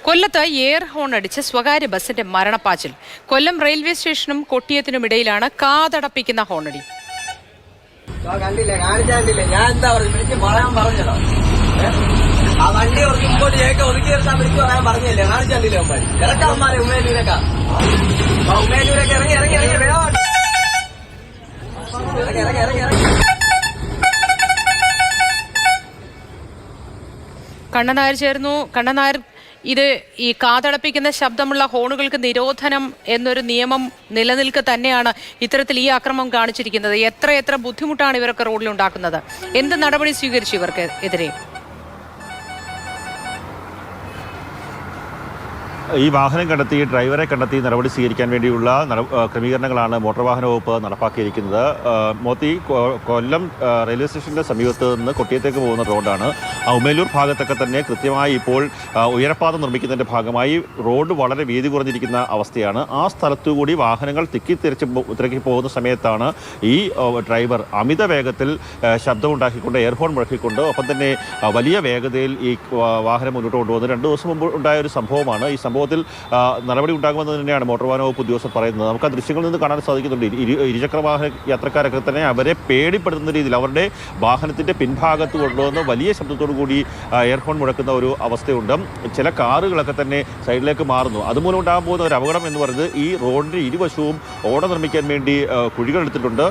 കൊല്ലത്ത് air horn അടിച്ച് സ്വകാര്യ ബസിന്റെ മരണപ്പാച്ചിൽ. കൊല്ലം റെയിൽവേ സ്റ്റേഷനും കൊട്ടിയത്തിനുമിടയിലാണ് കാതടപ്പിക്കുന്ന ഹോണടി. ഞാൻ എന്താ പറയാൻ പറഞ്ഞല്ലോ, ആ വണ്ടി ഇങ്ങോട്ട് ഒതുക്കി നിർത്താൻ വിളിച്ചു പറയാൻ പറഞ്ഞല്ലേ, കാണിച്ചാണ്ടില്ലേ ഇറക്കാന്മാരെ ഉമ്മേലൂരൊക്കെ ഇറങ്ങി ഇറങ്ങി ഇറങ്ങി വേണം ഇറങ്ങി ഇറങ്ങി ഇറങ്ങി ഇറങ്ങി. കണ്ണനായർ ചേർന്നു. കണ്ണനായർ, ഇത് ഈ കാതടപ്പിക്കുന്ന ശബ്ദമുള്ള ഹോണുകൾക്ക് നിരോധനം എന്നൊരു നിയമം നിലനിൽക്കെ തന്നെയാണ് ഇത്തരത്തിൽ ഈ ആക്രമണം കാണിച്ചിരിക്കുന്നത്. എത്ര ബുദ്ധിമുട്ടാണ് ഇവരൊക്കെ റോഡിലുണ്ടാക്കുന്നത്. എന്ത് നടപടി സ്വീകരിച്ചു ഇവർക്ക് എതിരെ? ഈ വാഹനം കണ്ടെത്തി ഡ്രൈവറെ കണ്ടെത്തി നടപടി സ്വീകരിക്കാൻ വേണ്ടിയുള്ള ക്രമീകരണങ്ങളാണ് മോട്ടോർ വാഹന വകുപ്പ് നടപ്പാക്കിയിരിക്കുന്നത്. മോത്തി കൊല്ലം റെയിൽവേ സ്റ്റേഷന്റെ സമീപത്ത് നിന്ന് കൊട്ടിയത്തേക്ക് പോകുന്ന റോഡാണ്. ഉമേലൂർ ഭാഗത്തൊക്കെ തന്നെ കൃത്യമായി ഇപ്പോൾ ഉയരപ്പാത നിർമ്മിക്കുന്നതിന്റെ ഭാഗമായി റോഡ് വളരെ വീതി കുറഞ്ഞിരിക്കുന്ന അവസ്ഥയാണ്. ആ സ്ഥലത്തുകൂടി വാഹനങ്ങൾ തിരക്കി പോകുന്ന സമയത്താണ് ഈ ഡ്രൈവർ അമിത വേഗത്തിൽ ശബ്ദമുണ്ടാക്കിക്കൊണ്ട് എയർഹോൺ മുഴക്കിക്കൊണ്ട് ഒപ്പം തന്നെ വലിയ വേഗതയിൽ ഈ വാഹനം മുന്നോട്ട് കൊണ്ടുപോകുന്നത് 2 ദിവസം മുമ്പ് ഉണ്ടായ ഒരു സംഭവമാണ്. ഈ സംഭവത്തിൽ നടപടി ഉണ്ടാകുമെന്ന് തന്നെയാണ് മോട്ടോർ വാഹന വകുപ്പ് ഉദ്യോഗസ്ഥർ പറയുന്നത്. നമുക്ക് ആ ദൃശ്യങ്ങളിൽ നിന്ന് കാണാൻ സാധിക്കുന്നുണ്ട്. ഇരുചക്ര വാഹന യാത്രക്കാരൊക്കെ തന്നെ അവരെ പേടിപ്പെടുത്തുന്ന രീതിയിൽ അവരുടെ വാഹനത്തിന്റെ പിൻഭാഗത്ത് കൊണ്ടുവന്ന് വലിയ ശബ്ദത്തോടു കൂടി എയർഫോൺ മുഴക്കുന്ന ഒരു അവസ്ഥയുണ്ട്. ചില കാറുകളൊക്കെ തന്നെ സൈഡിലേക്ക് മാറുന്നു. അതുമൂലം ഉണ്ടാകാൻ പോകുന്ന ഒരു അപകടം എന്ന് പറയുന്നത് ഈ റോഡിന്റെ ഇരുവശവും ഓട നിർമ്മിക്കാൻ വേണ്ടി കുഴികൾ എടുത്തിട്ടുണ്ട്.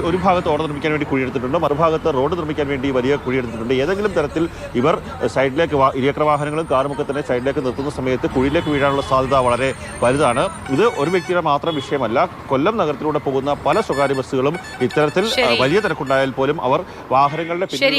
ഒരു ഭാഗത്ത് ഓട നിർമ്മിക്കാൻ വേണ്ടി കുഴിയെടുത്തിട്ടുണ്ട്, മറുഭാഗത്ത് റോഡ് നിർമ്മിക്കാൻ വേണ്ടി വലിയ കുഴിയെടുത്തിട്ടുണ്ട്. ഏതെങ്കിലും തരത്തിൽ ഇവർ സൈഡിലേക്ക് ഇരുചക്ര വാഹനങ്ങളും കാറുമൊക്കെ തന്നെ സൈഡിലേക്ക് നിർത്തുന്ന സമയത്ത് കുഴിയിലേക്ക് വീഴാനുള്ള സാധ്യത വളരെ വലുതാണ്. ഇത് ഒരു വ്യക്തിയുടെ മാത്രം വിഷയമല്ല. കൊല്ലം നഗരത്തിലൂടെ പോകുന്ന പല സ്വകാര്യ ബസ്സുകളും ഇത്തരത്തിൽ വലിയ തിരക്കുണ്ടായാൽ പോലും അവർ വാഹനങ്ങളുടെ പിന്നിൽ